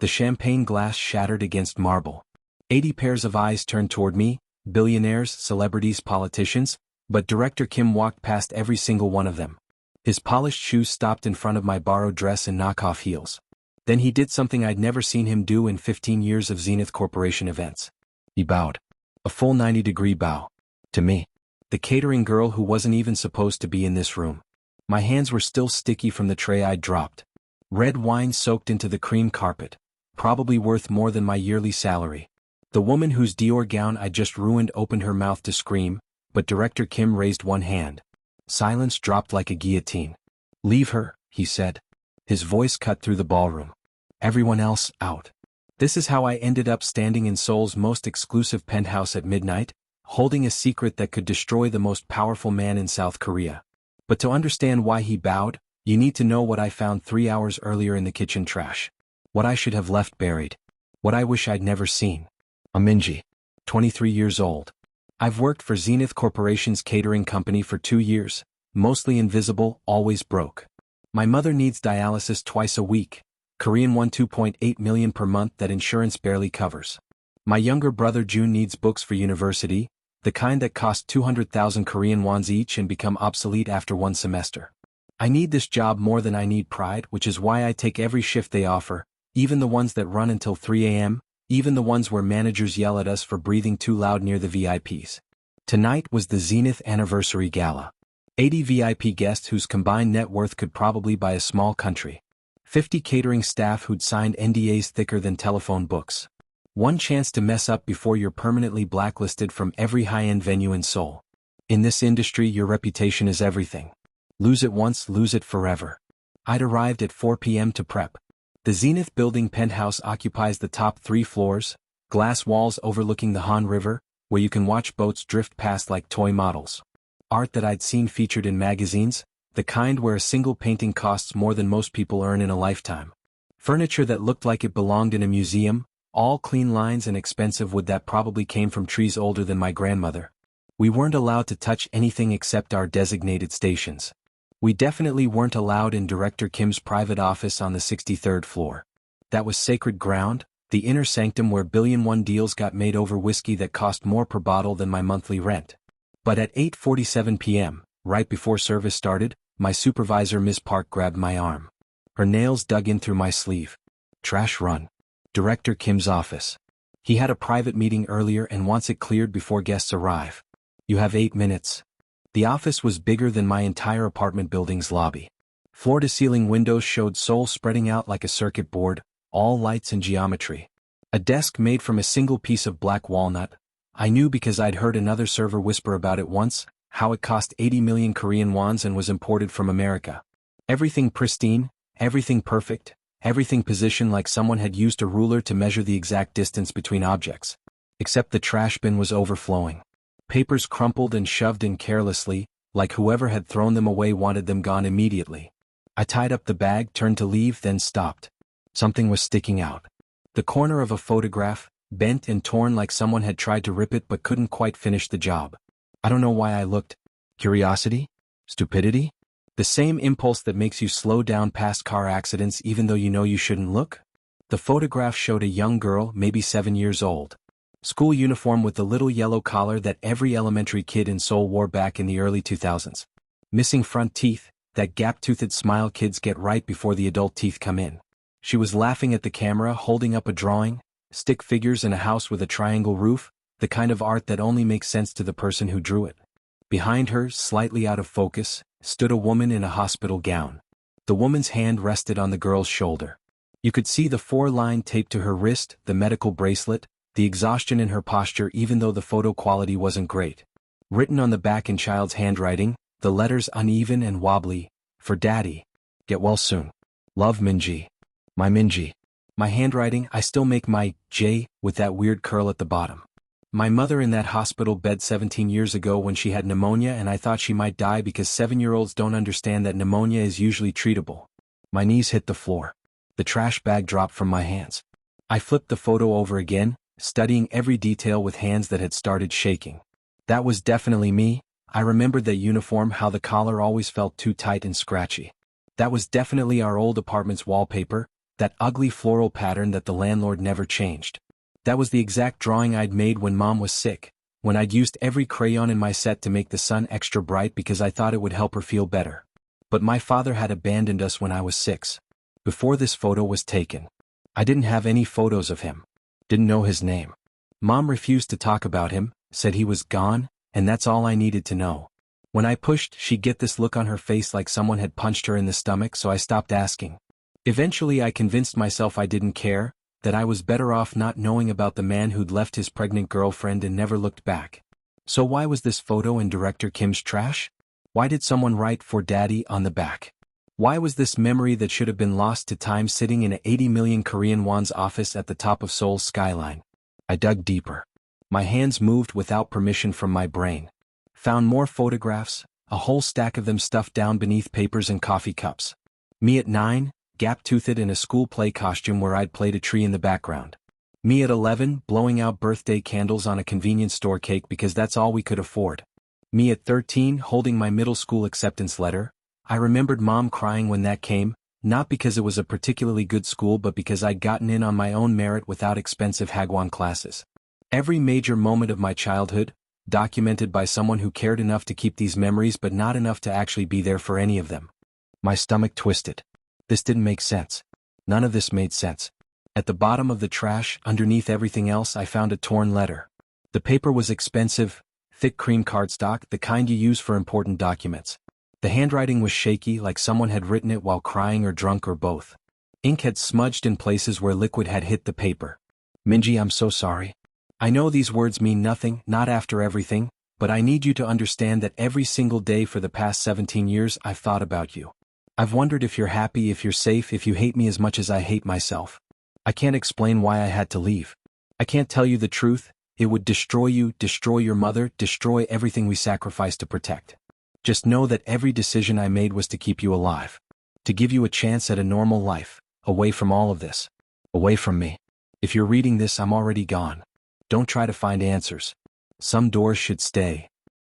The champagne glass shattered against marble. 80 pairs of eyes turned toward me, billionaires, celebrities, politicians, but Director Kim walked past every single one of them. His polished shoes stopped in front of my borrowed dress and knockoff heels. Then he did something I'd never seen him do in 15 years of Zenith Corporation events. He bowed. A full 90-degree bow. To me. The catering girl who wasn't even supposed to be in this room. My hands were still sticky from the tray I'd dropped. Red wine soaked into the cream carpet. Probably worth more than my yearly salary. The woman whose Dior gown I'd just ruined opened her mouth to scream, but Director Kim raised one hand. Silence dropped like a guillotine. "Leave her," he said. His voice cut through the ballroom. "Everyone else, out." This is how I ended up standing in Seoul's most exclusive penthouse at midnight, holding a secret that could destroy the most powerful man in South Korea. But to understand why he bowed, you need to know what I found 3 hours earlier in the kitchen trash. What I should have left buried. What I wish I'd never seen. I'm Minji. 23 years old. I've worked for Zenith Corporation's catering company for 2 years, mostly invisible, always broke. My mother needs dialysis twice a week, Korean won 2.8 million per month that insurance barely covers. My younger brother June needs books for university, the kind that cost 200,000 Korean wons each and become obsolete after 1 semester. I need this job more than I need pride, which is why I take every shift they offer, even the ones that run until 3 a.m., even the ones where managers yell at us for breathing too loud near the VIPs. Tonight was the Zenith Anniversary Gala. 80 VIP guests whose combined net worth could probably buy a small country. 50 catering staff who'd signed NDAs thicker than telephone books. One chance to mess up before you're permanently blacklisted from every high-end venue in Seoul. In this industry, your reputation is everything. Lose it once, lose it forever. I'd arrived at 4 p.m. to prep. The Zenith building penthouse occupies the top 3 floors, glass walls overlooking the Han River, where you can watch boats drift past like toy models. Art that I'd seen featured in magazines, the kind where a single painting costs more than most people earn in a lifetime. Furniture that looked like it belonged in a museum, all clean lines and expensive wood that probably came from trees older than my grandmother. We weren't allowed to touch anything except our designated stations. We definitely weren't allowed in Director Kim's private office on the 63rd floor. That was sacred ground, the inner sanctum where Billionaire deals got made over whiskey that cost more per bottle than my monthly rent. But at 8:47 p.m., right before service started, my supervisor Ms. Park grabbed my arm. Her nails dug in through my sleeve. "Trash run. Director Kim's office. He had a private meeting earlier and wants it cleared before guests arrive. You have 8 minutes. The office was bigger than my entire apartment building's lobby. Floor-to-ceiling windows showed Seoul spreading out like a circuit board, all lights and geometry. A desk made from a single piece of black walnut. I knew because I'd heard another server whisper about it once, how it cost 80 million Korean wons and was imported from America. Everything pristine, everything perfect, everything positioned like someone had used a ruler to measure the exact distance between objects. Except the trash bin was overflowing. Papers crumpled and shoved in carelessly, like whoever had thrown them away wanted them gone immediately. I tied up the bag, turned to leave, then stopped. Something was sticking out. The corner of a photograph, bent and torn like someone had tried to rip it but couldn't quite finish the job. I don't know why I looked. Curiosity? Stupidity? The same impulse that makes you slow down past car accidents even though you know you shouldn't look? The photograph showed a young girl, maybe 7 years old. School uniform with the little yellow collar that every elementary kid in Seoul wore back in the early 2000s. Missing front teeth, that gap-toothed smile kids get right before the adult teeth come in. She was laughing at the camera, holding up a drawing, stick figures in a house with a triangle roof, the kind of art that only makes sense to the person who drew it. Behind her, slightly out of focus, stood a woman in a hospital gown. The woman's hand rested on the girl's shoulder. You could see the 4-line taped to her wrist, the medical bracelet, the exhaustion in her posture even though the photo quality wasn't great. Written on the back in child's handwriting, the letters uneven and wobbly, "For Daddy. Get well soon. Love, Minji. My Minji." My handwriting, I still make my J with that weird curl at the bottom. My mother in that hospital bed 17 years ago when she had pneumonia and I thought she might die because 7-year-olds don't understand that pneumonia is usually treatable. My knees hit the floor. The trash bag dropped from my hands. I flipped the photo over again, studying every detail with hands that had started shaking. That was definitely me. I remembered that uniform, how the collar always felt too tight and scratchy. That was definitely our old apartment's wallpaper, That ugly floral pattern that the landlord never changed. That was the exact drawing I'd made when Mom was sick, when I'd used every crayon in my set to make the sun extra bright because I thought it would help her feel better. But my father had abandoned us when I was 6. Before this photo was taken. I didn't have any photos of him. Didn't know his name. Mom refused to talk about him, said he was gone, and that's all I needed to know. When I pushed, she'd get this look on her face like someone had punched her in the stomach, so I stopped asking. Eventually I convinced myself I didn't care, that I was better off not knowing about the man who'd left his pregnant girlfriend and never looked back. So why was this photo in Director Kim's trash? Why did someone write "For Daddy" on the back? Why was this memory that should have been lost to time sitting in a 80 million Korean won's office at the top of Seoul's skyline? I dug deeper. My hands moved without permission from my brain. Found more photographs, a whole stack of them stuffed down beneath papers and coffee cups. Me at 9, gap-toothed in a school play costume where I'd played a tree in the background. Me at 11, blowing out birthday candles on a convenience store cake because that's all we could afford. Me at 13, holding my middle school acceptance letter. I remembered Mom crying when that came, not because it was a particularly good school but because I'd gotten in on my own merit without expensive Hagwon classes. Every major moment of my childhood, documented by someone who cared enough to keep these memories but not enough to actually be there for any of them. My stomach twisted. This didn't make sense. None of this made sense. At the bottom of the trash, underneath everything else, I found a torn letter. The paper was expensive, thick cream cardstock, the kind you use for important documents. The handwriting was shaky, like someone had written it while crying or drunk or both. Ink had smudged in places where liquid had hit the paper. Minji, I'm so sorry. I know these words mean nothing, not after everything, but I need you to understand that every single day for the past 17 years I've thought about you. I've wondered if you're happy, if you're safe, if you hate me as much as I hate myself. I can't explain why I had to leave. I can't tell you the truth. It would destroy you, destroy your mother, destroy everything we sacrificed to protect. Just know that every decision I made was to keep you alive. To give you a chance at a normal life, away from all of this. Away from me. If you're reading this, I'm already gone. Don't try to find answers. Some doors should stay.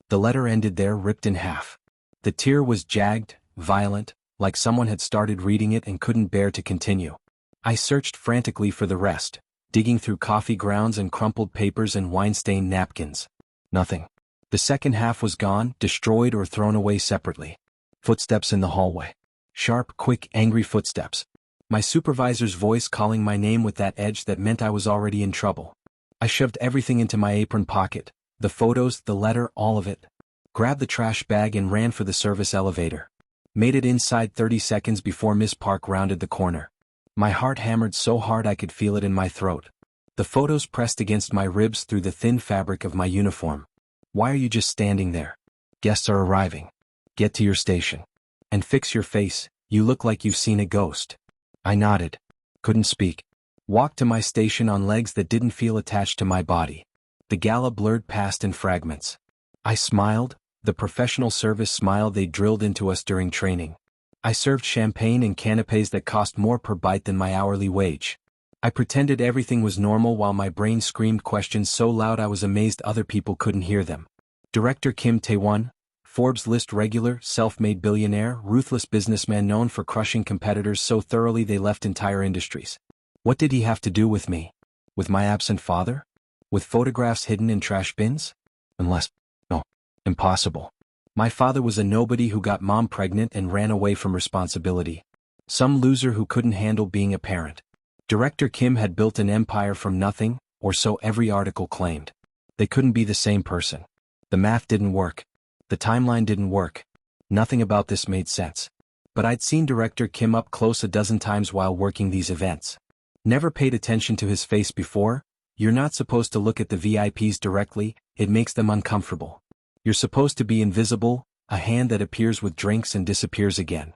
The letter ended there, ripped in half. The tear was jagged, violent, like someone had started reading it and couldn't bear to continue. I searched frantically for the rest, digging through coffee grounds and crumpled papers and wine-stained napkins. Nothing. The second half was gone, destroyed or thrown away separately. Footsteps in the hallway. Sharp, quick, angry footsteps. My supervisor's voice calling my name with that edge that meant I was already in trouble. I shoved everything into my apron pocket, the photos, the letter, all of it. Grabbed the trash bag and ran for the service elevator. Made it inside 30 seconds before Miss Park rounded the corner. My heart hammered so hard I could feel it in my throat. The photos pressed against my ribs through the thin fabric of my uniform. Why are you just standing there? Guests are arriving. Get to your station. And fix your face, you look like you've seen a ghost. I nodded. Couldn't speak. Walked to my station on legs that didn't feel attached to my body. The gala blurred past in fragments. I smiled, the professional service smile they drilled into us during training. I served champagne and canapés that cost more per bite than my hourly wage. I pretended everything was normal while my brain screamed questions so loud I was amazed other people couldn't hear them. Director Kim Tae-won, Forbes list regular, self-made billionaire, ruthless businessman known for crushing competitors so thoroughly they left entire industries. What did he have to do with me? With my absent father? With photographs hidden in trash bins? No. Impossible. My father was a nobody who got Mom pregnant and ran away from responsibility. Some loser who couldn't handle being a parent. Director Kim had built an empire from nothing, or so every article claimed. They couldn't be the same person. The math didn't work. The timeline didn't work. Nothing about this made sense. But I'd seen Director Kim up close a dozen times while working these events. Never paid attention to his face before. You're not supposed to look at the VIPs directly, it makes them uncomfortable. You're supposed to be invisible, a hand that appears with drinks and disappears again.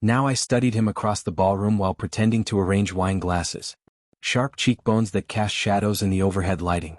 Now I studied him across the ballroom while pretending to arrange wine glasses. Sharp cheekbones that cast shadows in the overhead lighting.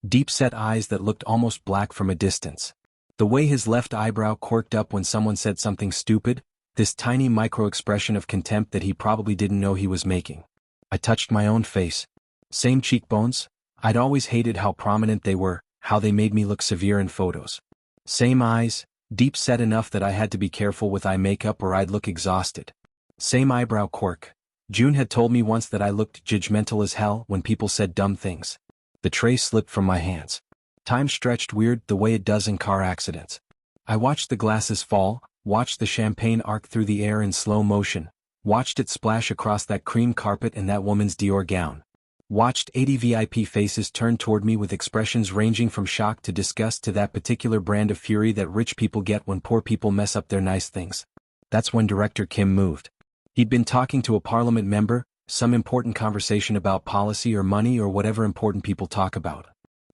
Deep-set eyes that looked almost black from a distance. The way his left eyebrow quirked up when someone said something stupid, this tiny micro-expression of contempt that he probably didn't know he was making. I touched my own face. Same cheekbones. I'd always hated how prominent they were, how they made me look severe in photos. Same eyes, deep-set enough that I had to be careful with eye makeup or I'd look exhausted. Same eyebrow quirk. June had told me once that I looked judgmental as hell when people said dumb things. The tray slipped from my hands. Time stretched weird the way it does in car accidents. I watched the glasses fall, watched the champagne arc through the air in slow motion, watched it splash across that cream carpet and that woman's Dior gown. Watched 80 VIP faces turn toward me with expressions ranging from shock to disgust to that particular brand of fury that rich people get when poor people mess up their nice things. That's when Director Kim moved. He'd been talking to a parliament member, some important conversation about policy or money or whatever important people talk about.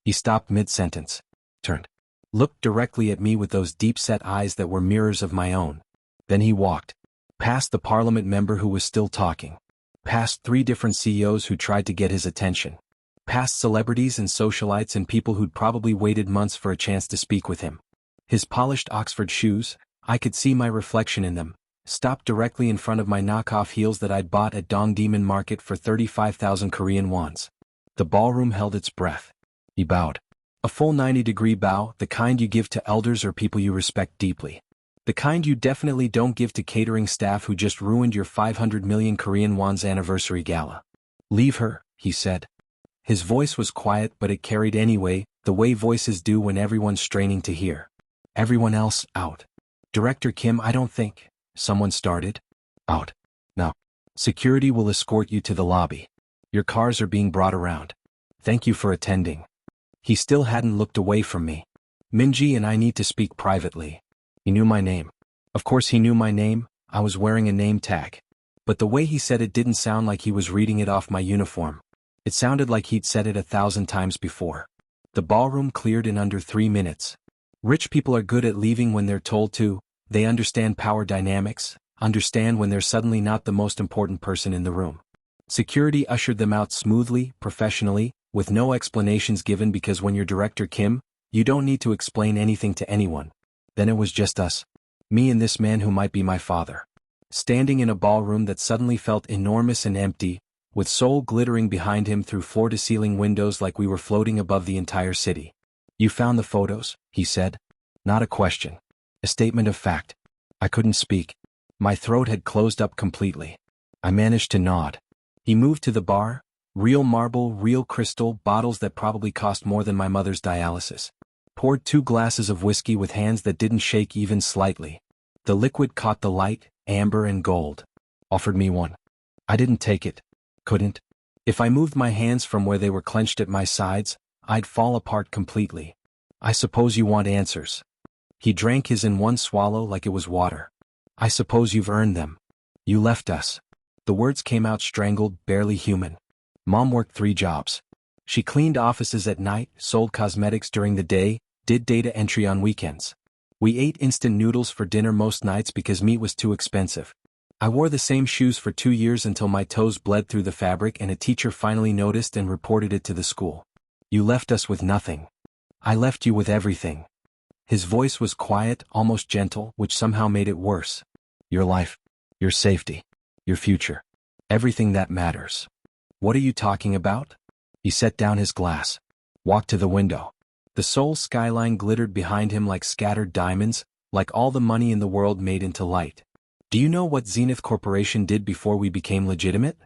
He stopped mid-sentence, turned, looked directly at me with those deep-set eyes that were mirrors of my own. Then he walked past the parliament member who was still talking, past 3 different CEOs who tried to get his attention, past celebrities and socialites and people who'd probably waited months for a chance to speak with him. His polished Oxford shoes, I could see my reflection in them, stopped directly in front of my knockoff heels that I'd bought at Dongdaemun Market for 35,000 Korean wons. The ballroom held its breath. He bowed. A full 90-degree bow, the kind you give to elders or people you respect deeply. The kind you definitely don't give to catering staff who just ruined your 500 million Korean won's anniversary gala. Leave her, he said. His voice was quiet but it carried anyway, the way voices do when everyone's straining to hear. Everyone else, out. Director Kim, I don't think, someone started. Out. No. Security will escort you to the lobby. Your cars are being brought around. Thank you for attending. He still hadn't looked away from me. Minji and I need to speak privately. He knew my name. Of course he knew my name, I was wearing a name tag. But the way he said it didn't sound like he was reading it off my uniform. It sounded like he'd said it 1,000 times before. The ballroom cleared in under 3 minutes. Rich people are good at leaving when they're told to, they understand power dynamics, understand when they're suddenly not the most important person in the room. Security ushered them out smoothly, professionally, with no explanations given because when you're Director Kim, you don't need to explain anything to anyone. Then it was just us. Me and this man who might be my father. Standing in a ballroom that suddenly felt enormous and empty, with Seoul glittering behind him through floor-to-ceiling windows like we were floating above the entire city. You found the photos, he said. Not a question. A statement of fact. I couldn't speak. My throat had closed up completely. I managed to nod. He moved to the bar, real marble, real crystal, bottles that probably cost more than my mother's dialysis. Poured 2 glasses of whiskey with hands that didn't shake even slightly. The liquid caught the light, amber and gold. Offered me one. I didn't take it. Couldn't. If I moved my hands from where they were clenched at my sides, I'd fall apart completely. I suppose you want answers. He drank his in one swallow like it was water. I suppose you've earned them. You left us. The words came out strangled, barely human. Mom worked 3 jobs. She cleaned offices at night, sold cosmetics during the day, did data entry on weekends. We ate instant noodles for dinner most nights because meat was too expensive. I wore the same shoes for 2 years until my toes bled through the fabric and a teacher finally noticed and reported it to the school. You left us with nothing. I left you with everything. His voice was quiet, almost gentle, which somehow made it worse. Your life, your safety, your future, everything that matters. What are you talking about? He set down his glass, walked to the window. The Seoul skyline glittered behind him like scattered diamonds, like all the money in the world made into light. Do you know what Zenith Corporation did before we became legitimate?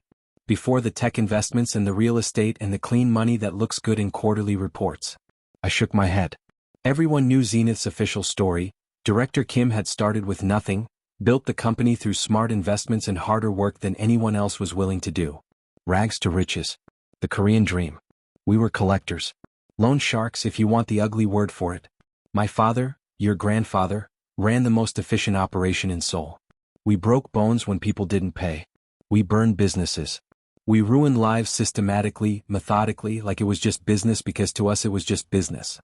Before the tech investments and the real estate and the clean money that looks good in quarterly reports? I shook my head. Everyone knew Zenith's official story. Director Kim had started with nothing, built the company through smart investments and harder work than anyone else was willing to do. Rags to riches. The Korean dream. We were collectors. Loan sharks if you want the ugly word for it. My father, your grandfather, ran the most efficient operation in Seoul. We broke bones when people didn't pay. We burned businesses. We ruined lives systematically, methodically, like it was just business because to us it was just business.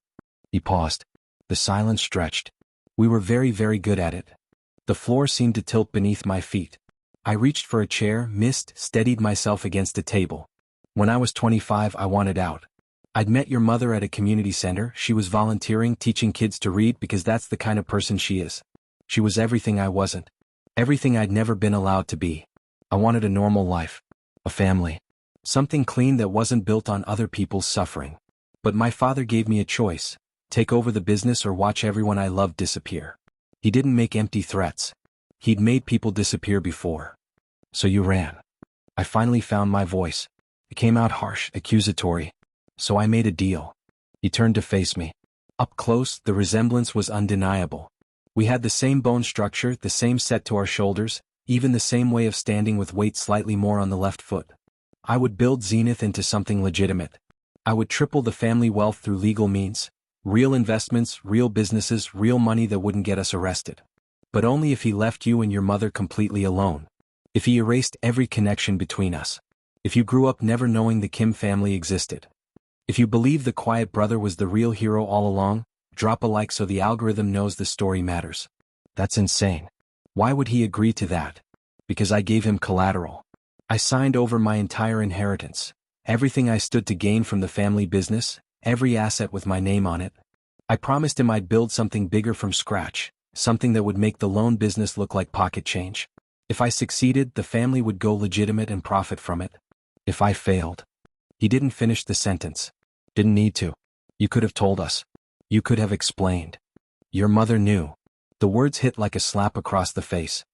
He paused. The silence stretched. We were very, very good at it. The floor seemed to tilt beneath my feet. I reached for a chair, missed, steadied myself against a table. When I was 25, I wanted out. I'd met your mother at a community center. She was volunteering, teaching kids to read because that's the kind of person she is. She was everything I wasn't. Everything I'd never been allowed to be. I wanted a normal life. A family. Something clean that wasn't built on other people's suffering. But my father gave me a choice. Take over the business or watch everyone I loved disappear. He didn't make empty threats. He'd made people disappear before. So you ran. I finally found my voice. It came out harsh, accusatory. So I made a deal. He turned to face me. Up close, the resemblance was undeniable. We had the same bone structure, the same set to our shoulders, even the same way of standing with weight slightly more on the left foot. I would build Zenith into something legitimate. I would triple the family wealth through legal means. Real investments, real businesses, real money that wouldn't get us arrested. But only if he left you and your mother completely alone. If he erased every connection between us. If you grew up never knowing the Kim family existed. If you believe the quiet brother was the real hero all along, drop a like so the algorithm knows the story matters. That's insane. Why would he agree to that? Because I gave him collateral. I signed over my entire inheritance. Everything I stood to gain from the family business, every asset with my name on it. I promised him I'd build something bigger from scratch, something that would make the loan business look like pocket change. If I succeeded, the family would go legitimate and profit from it. If I failed. He didn't finish the sentence. Didn't need to. You could have told us. You could have explained. Your mother knew. The words hit like a slap across the face.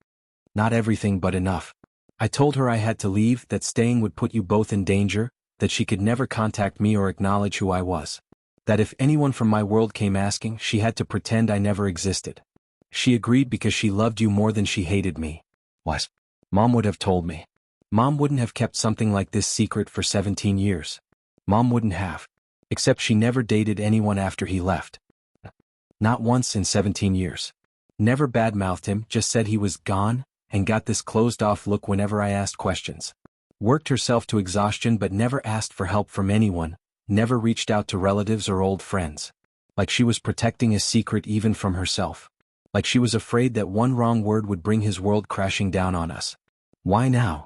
Not everything but enough. I told her I had to leave, that staying would put you both in danger, that she could never contact me or acknowledge who I was. That if anyone from my world came asking, she had to pretend I never existed. She agreed because she loved you more than she hated me. What? Mom would have told me. Mom wouldn't have kept something like this secret for 17 years. Mom wouldn't have. Except she never dated anyone after he left. Not once in 17 years. Never badmouthed him, just said he was gone, and got this closed-off look whenever I asked questions. Worked herself to exhaustion but never asked for help from anyone, never reached out to relatives or old friends. Like she was protecting his secret even from herself. Like she was afraid that one wrong word would bring his world crashing down on us. Why now?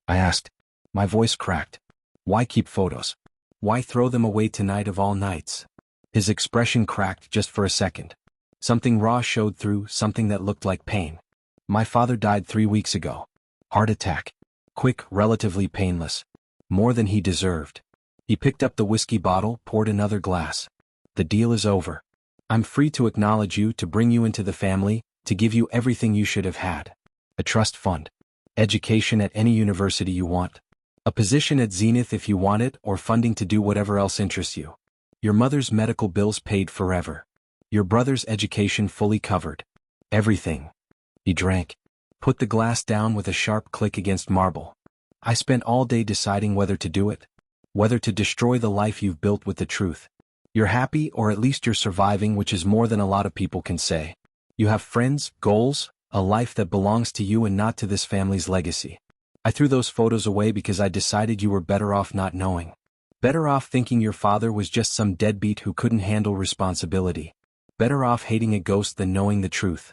I asked. My voice cracked. Why keep photos? Why throw them away tonight of all nights? His expression cracked just for a second. Something raw showed through, something that looked like pain. My father died 3 weeks ago. Heart attack. Quick, relatively painless. More than he deserved. He picked up the whiskey bottle, poured another glass. The deal is over. I'm free to acknowledge you, to bring you into the family, to give you everything you should have had. A trust fund. Education at any university you want. A position at Zenith if you want it, or funding to do whatever else interests you. Your mother's medical bills paid forever. Your brother's education fully covered. Everything. He drank. Put the glass down with a sharp click against marble. I spent all day deciding whether to do it. Whether to destroy the life you've built with the truth. You're happy, or at least you're surviving, which is more than a lot of people can say. You have friends, goals, a life that belongs to you and not to this family's legacy. I threw those photos away because I decided you were better off not knowing. Better off thinking your father was just some deadbeat who couldn't handle responsibility. Better off hating a ghost than knowing the truth.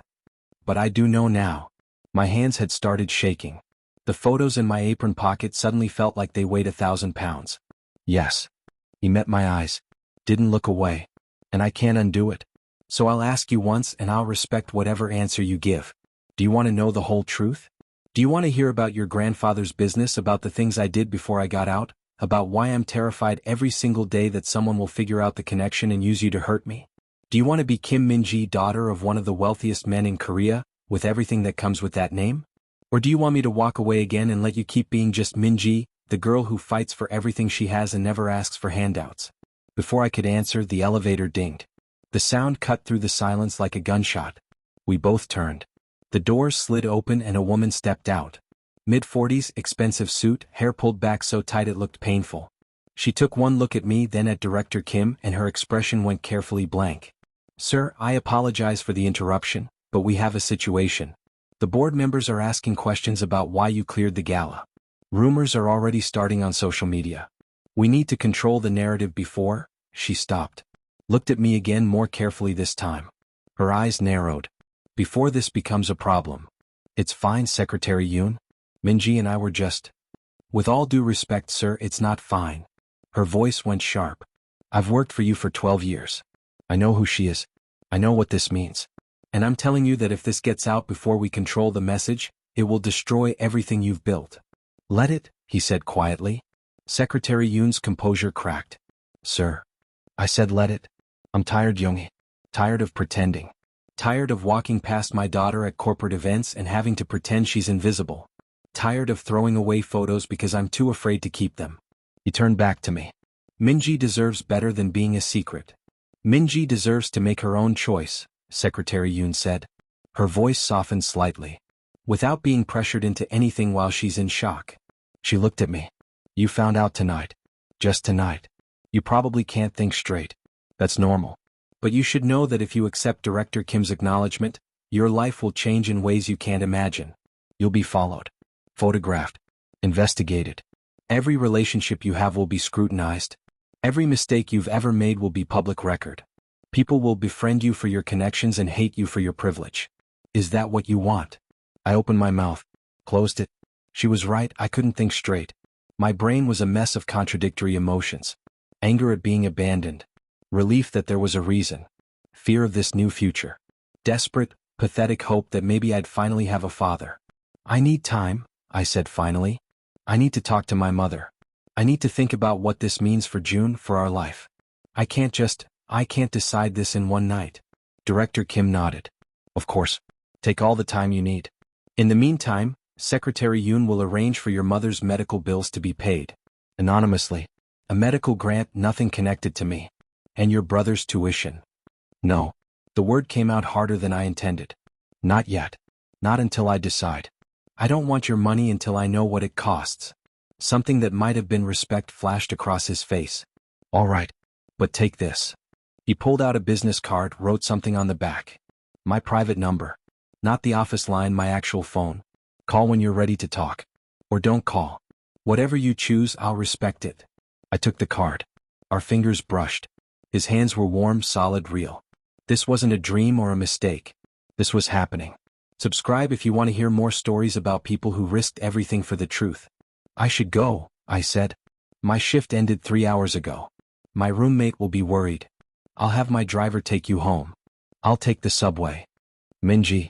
But I do know now. My hands had started shaking. The photos in my apron pocket suddenly felt like they weighed 1,000 pounds. Yes. He met my eyes. Didn't look away. And I can't undo it. So I'll ask you once and I'll respect whatever answer you give. Do you want to know the whole truth? Do you want to hear about your grandfather's business, about the things I did before I got out, about why I'm terrified every single day that someone will figure out the connection and use you to hurt me? Do you want to be Kim Min-ji, daughter of one of the wealthiest men in Korea, with everything that comes with that name? Or do you want me to walk away again and let you keep being just Min-ji, the girl who fights for everything she has and never asks for handouts? Before I could answer, the elevator dinged. The sound cut through the silence like a gunshot. We both turned. The doors slid open and a woman stepped out. Mid-40s, expensive suit, hair pulled back so tight it looked painful. She took one look at me, then at Director Kim, and her expression went carefully blank. Sir, I apologize for the interruption, but we have a situation. The board members are asking questions about why you cleared the gala. Rumors are already starting on social media. We need to control the narrative before. She stopped. Looked at me again, more carefully this time. Her eyes narrowed. Before this becomes a problem. It's fine, Secretary Yoon. Min-ji and I were just... With all due respect, sir, it's not fine. Her voice went sharp. I've worked for you for 12 years. I know who she is. I know what this means. And I'm telling you that if this gets out before we control the message, it will destroy everything you've built. Let it, he said quietly. Secretary Yoon's composure cracked. Sir. I said let it. I'm tired, Yoongi. Tired of pretending. Tired of walking past my daughter at corporate events and having to pretend she's invisible. Tired of throwing away photos because I'm too afraid to keep them. He turned back to me. Minji deserves better than being a secret. Minji deserves to make her own choice, Secretary Yoon said. Her voice softened slightly. Without being pressured into anything while she's in shock. She looked at me. You found out tonight. Just tonight. You probably can't think straight. That's normal. But you should know that if you accept Director Kim's acknowledgement, your life will change in ways you can't imagine. You'll be followed, photographed, investigated. Every relationship you have will be scrutinized. Every mistake you've ever made will be public record. People will befriend you for your connections and hate you for your privilege. Is that what you want? I opened my mouth, closed it. She was right, I couldn't think straight. My brain was a mess of contradictory emotions. Anger at being abandoned. Relief that there was a reason. Fear of this new future. Desperate, pathetic hope that maybe I'd finally have a father. I need time, I said finally. I need to talk to my mother. I need to think about what this means for June, for our life. I can't decide this in one night. Director Kim nodded. Of course. Take all the time you need. In the meantime, Secretary Yoon will arrange for your mother's medical bills to be paid. Anonymously. A medical grant, nothing connected to me. And your brother's tuition. No. The word came out harder than I intended. Not yet. Not until I decide. I don't want your money until I know what it costs. Something that might have been respect flashed across his face. All right. But take this. He pulled out a business card, wrote something on the back. My private number. Not the office line, my actual phone. Call when you're ready to talk. Or don't call. Whatever you choose, I'll respect it. I took the card. Our fingers brushed. His hands were warm, solid, real. This wasn't a dream or a mistake. This was happening. Subscribe if you want to hear more stories about people who risked everything for the truth. I should go, I said. My shift ended 3 hours ago. My roommate will be worried. I'll have my driver take you home. I'll take the subway. Minji.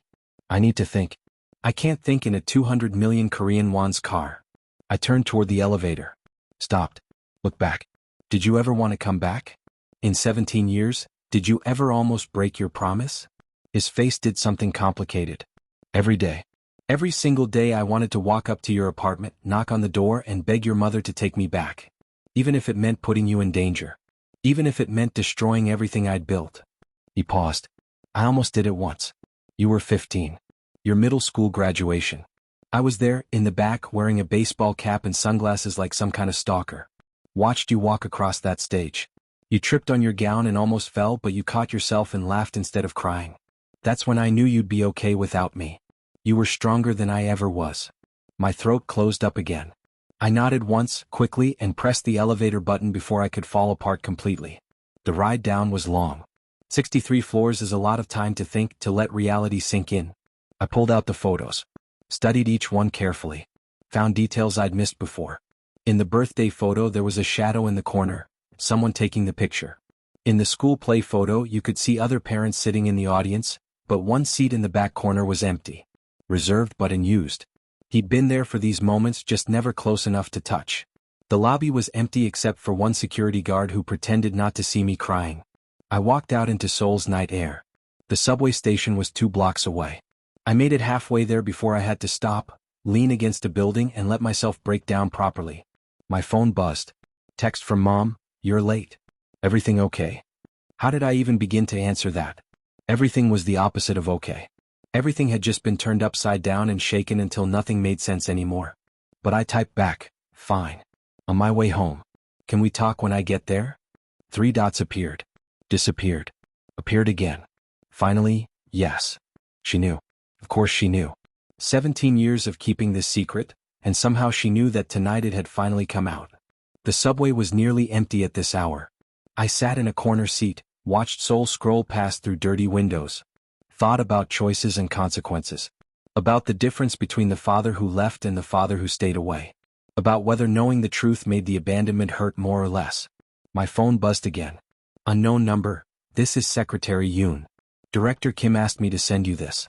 I need to think. I can't think in a 200 million Korean won's car. I turned toward the elevator. Stopped. Looked back. Did you ever want to come back? In 17 years, did you ever almost break your promise? His face did something complicated. Every day. Every single day I wanted to walk up to your apartment, knock on the door and beg your mother to take me back. Even if it meant putting you in danger. Even if it meant destroying everything I'd built. He paused. I almost did it once. You were 15. Your middle school graduation. I was there, in the back, wearing a baseball cap and sunglasses like some kind of stalker. Watched you walk across that stage. You tripped on your gown and almost fell, but you caught yourself and laughed instead of crying. That's when I knew you'd be okay without me. You were stronger than I ever was. My throat closed up again. I nodded once, quickly, and pressed the elevator button before I could fall apart completely. The ride down was long. 63 floors is a lot of time to think, to let reality sink in. I pulled out the photos. Studied each one carefully. Found details I'd missed before. In the birthday photo there was a shadow in the corner. Someone taking the picture. In the school play photo you could see other parents sitting in the audience, but one seat in the back corner was empty. Reserved but unused. He'd been there for these moments, just never close enough to touch. The lobby was empty except for one security guard who pretended not to see me crying. I walked out into Seoul's night air. The subway station was 2 blocks away. I made it halfway there before I had to stop, lean against a building and let myself break down properly. My phone buzzed. Text from Mom. You're late. Everything okay? How did I even begin to answer that? Everything was the opposite of okay. Everything had just been turned upside down and shaken until nothing made sense anymore. But I typed back, fine. On my way home. Can we talk when I get there? 3 dots appeared. Disappeared. Appeared again. Finally, yes. She knew. Of course she knew. 17 years of keeping this secret, and somehow she knew that tonight it had finally come out. The subway was nearly empty at this hour. I sat in a corner seat, watched Seoul scroll past through dirty windows. Thought about choices and consequences. About the difference between the father who left and the father who stayed away. About whether knowing the truth made the abandonment hurt more or less. My phone buzzed again. Unknown number. This is Secretary Yoon. Director Kim asked me to send you this.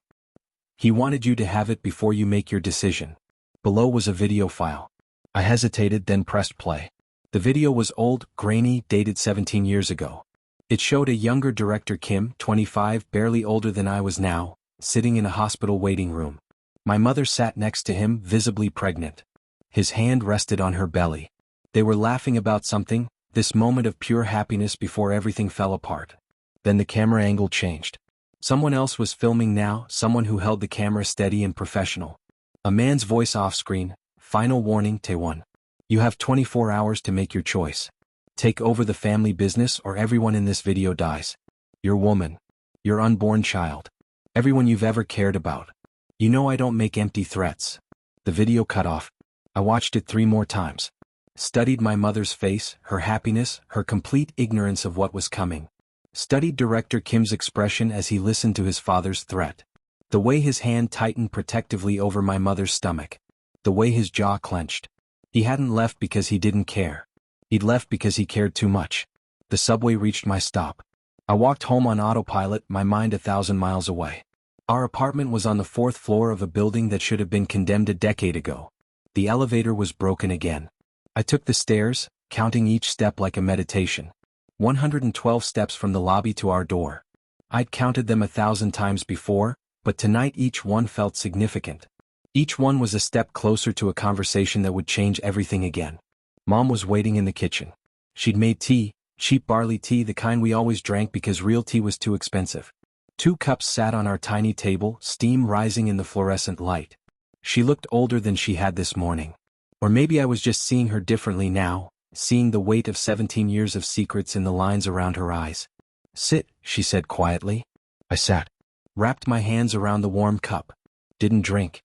He wanted you to have it before you make your decision. Below was a video file. I hesitated, then pressed play. The video was old, grainy, dated 17 years ago. It showed a younger Director Kim, 25, barely older than I was now, sitting in a hospital waiting room. My mother sat next to him, visibly pregnant. His hand rested on her belly. They were laughing about something, this moment of pure happiness before everything fell apart. Then the camera angle changed. Someone else was filming now, someone who held the camera steady and professional. A man's voice off-screen, "Final warning, Tae-won. You have 24 hours to make your choice. Take over the family business or everyone in this video dies. Your woman. Your unborn child. Everyone you've ever cared about. You know I don't make empty threats." The video cut off. I watched it 3 more times. Studied my mother's face, her happiness, her complete ignorance of what was coming. Studied director Kim's expression as he listened to his father's threat. The way his hand tightened protectively over my mother's stomach. The way his jaw clenched. He hadn't left because he didn't care. He'd left because he cared too much. The subway reached my stop. I walked home on autopilot, my mind 1,000 miles away. Our apartment was on the 4th floor of a building that should have been condemned a decade ago. The elevator was broken again. I took the stairs, counting each step like a meditation. 112 steps from the lobby to our door. I'd counted them 1,000 times before, but tonight each one felt significant. Each one was a step closer to a conversation that would change everything again. Mom was waiting in the kitchen. She'd made tea, cheap barley tea, the kind we always drank because real tea was too expensive. 2 cups sat on our tiny table, steam rising in the fluorescent light. She looked older than she had this morning. Or maybe I was just seeing her differently now, seeing the weight of 17 years of secrets in the lines around her eyes. "Sit," she said quietly. I sat. Wrapped my hands around the warm cup. Didn't drink.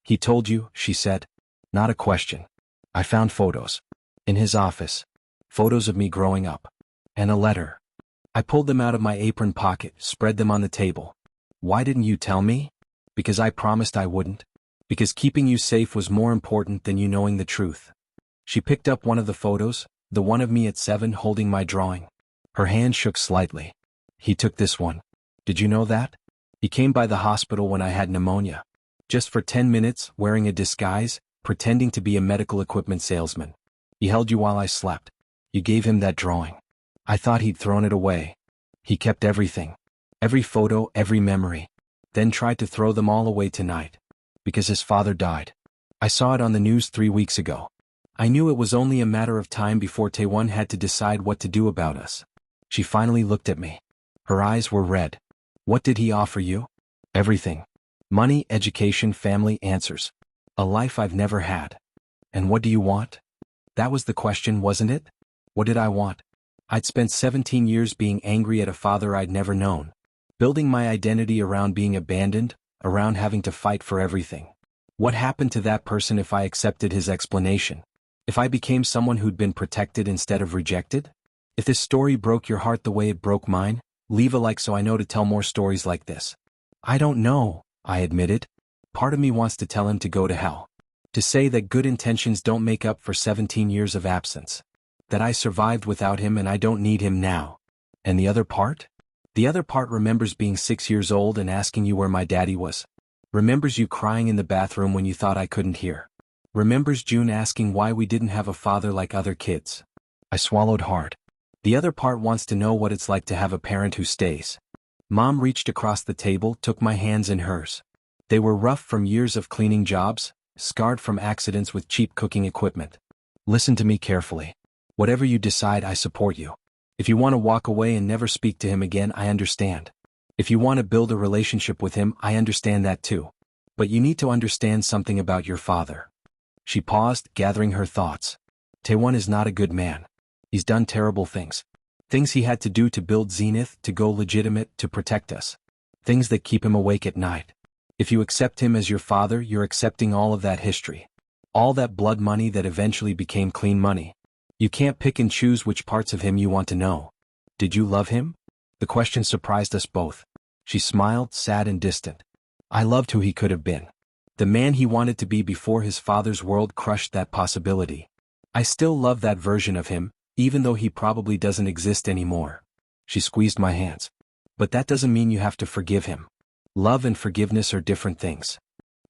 "He told you," she said. Not a question. I found photos. In his office. Photos of me growing up. And a letter. I pulled them out of my apron pocket, spread them on the table. "Why didn't you tell me?" "Because I promised I wouldn't. Because keeping you safe was more important than you knowing the truth." She picked up one of the photos, the one of me at 7 holding my drawing. Her hand shook slightly. "He took this one. Did you know that? He came by the hospital when I had pneumonia. Just for 10 minutes, wearing a disguise, pretending to be a medical equipment salesman. He held you while I slept. You gave him that drawing. I thought he'd thrown it away. He kept everything. Every photo, every memory. Then tried to throw them all away tonight. Because his father died. I saw it on the news 3 weeks ago. I knew it was only a matter of time before Tae-won had to decide what to do about us." She finally looked at me. Her eyes were red. "What did he offer you?" "Everything. Money, education, family, answers. A life I've never had." "And what do you want?" That was the question, wasn't it? What did I want? I'd spent 17 years being angry at a father I'd never known. Building my identity around being abandoned, around having to fight for everything. What happened to that person if I accepted his explanation? If I became someone who'd been protected instead of rejected? If this story broke your heart the way it broke mine, leave a like so I know to tell more stories like this. "I don't know," I admitted. Part of me wants to tell him to go to hell. To say that good intentions don't make up for 17 years of absence. That I survived without him and I don't need him now. And the other part? The other part remembers being 6 years old and asking you where my daddy was. Remembers you crying in the bathroom when you thought I couldn't hear. Remembers June asking why we didn't have a father like other kids. I swallowed hard. The other part wants to know what it's like to have a parent who stays. Mom reached across the table, took my hands in hers. They were rough from years of cleaning jobs, scarred from accidents with cheap cooking equipment. "Listen to me carefully. Whatever you decide, I support you. If you want to walk away and never speak to him again, I understand. If you want to build a relationship with him, I understand that too. But you need to understand something about your father." She paused, gathering her thoughts. "Tae-won is not a good man. He's done terrible things. Things he had to do to build Zenith, to go legitimate, to protect us. Things that keep him awake at night. If you accept him as your father, you're accepting all of that history. All that blood money that eventually became clean money. You can't pick and choose which parts of him you want to know. Did you love him?" The question surprised us both. She smiled, sad and distant. "I loved who he could have been. The man he wanted to be before his father's world crushed that possibility. I still love that version of him, even though he probably doesn't exist anymore." She squeezed my hands. "But that doesn't mean you have to forgive him. Love and forgiveness are different things."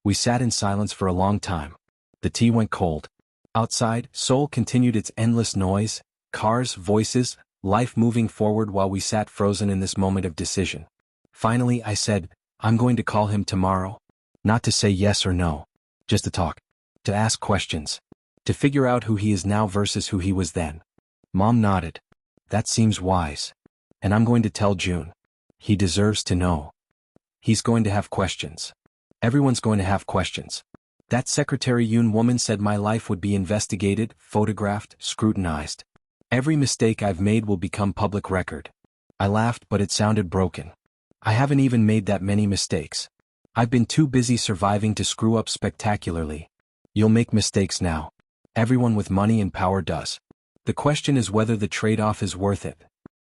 We sat in silence for a long time. The tea went cold. Outside, Seoul continued its endless noise, cars, voices, life moving forward while we sat frozen in this moment of decision. Finally I said, "I'm going to call him tomorrow." Not to say yes or no. Just to talk. To ask questions. To figure out who he is now versus who he was then. Mom nodded. That seems wise. And I'm going to tell June. He deserves to know. He's going to have questions. Everyone's going to have questions. That Secretary Yoon woman said my life would be investigated, photographed, scrutinized. Every mistake I've made will become public record. I laughed, but it sounded broken. I haven't even made that many mistakes. I've been too busy surviving to screw up spectacularly. You'll make mistakes now. Everyone with money and power does. The question is whether the trade-off is worth it.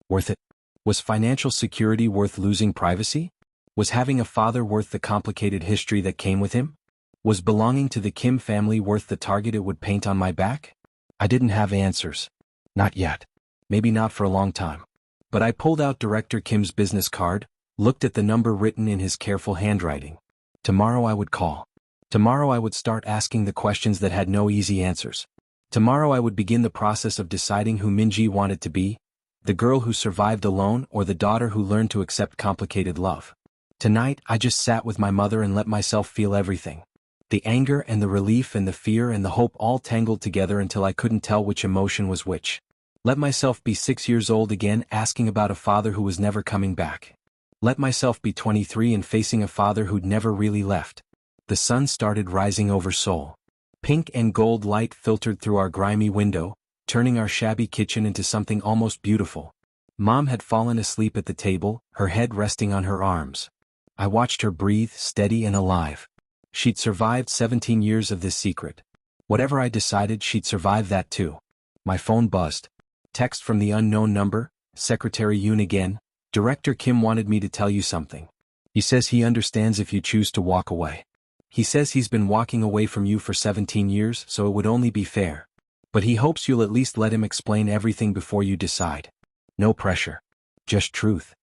Worth it? Was financial security worth losing privacy? Was having a father worth the complicated history that came with him? Was belonging to the Kim family worth the target it would paint on my back? I didn't have answers. Not yet. Maybe not for a long time. But I pulled out Director Kim's business card, looked at the number written in his careful handwriting. Tomorrow I would call. Tomorrow I would start asking the questions that had no easy answers. Tomorrow I would begin the process of deciding who Minji wanted to be, the girl who survived alone or the daughter who learned to accept complicated love. Tonight I just sat with my mother and let myself feel everything. The anger and the relief and the fear and the hope all tangled together until I couldn't tell which emotion was which. Let myself be 6 years old again asking about a father who was never coming back. Let myself be 23 and facing a father who'd never really left. The sun started rising over Seoul. Pink and gold light filtered through our grimy window, turning our shabby kitchen into something almost beautiful. Mom had fallen asleep at the table, her head resting on her arms. I watched her breathe, steady and alive. She'd survived 17 years of this secret. Whatever I decided, she'd survive that too. My phone buzzed. Text from the unknown number, Secretary Yoon again. Director Kim wanted me to tell you something. He says he understands if you choose to walk away. He says he's been walking away from you for 17 years, so it would only be fair. But he hopes you'll at least let him explain everything before you decide. No pressure. Just truth.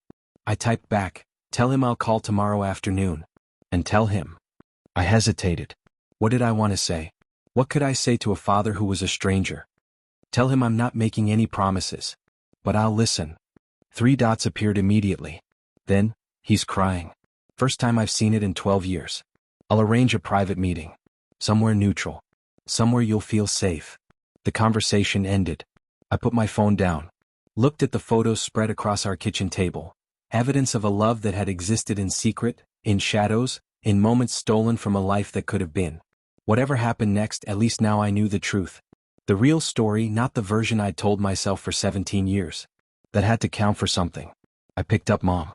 I typed back, tell him I'll call tomorrow afternoon. And tell him. I hesitated. What did I want to say? What could I say to a father who was a stranger? Tell him I'm not making any promises. But I'll listen. 3 dots appeared immediately. Then, he's crying. First time I've seen it in 12 years. I'll arrange a private meeting. Somewhere neutral. Somewhere you'll feel safe. The conversation ended. I put my phone down. Looked at the photos spread across our kitchen table. Evidence of a love that had existed in secret, in shadows, in moments stolen from a life that could have been. Whatever happened next, at least now I knew the truth. The real story, not the version I'd told myself for 17 years. That had to count for something. I picked up Mom.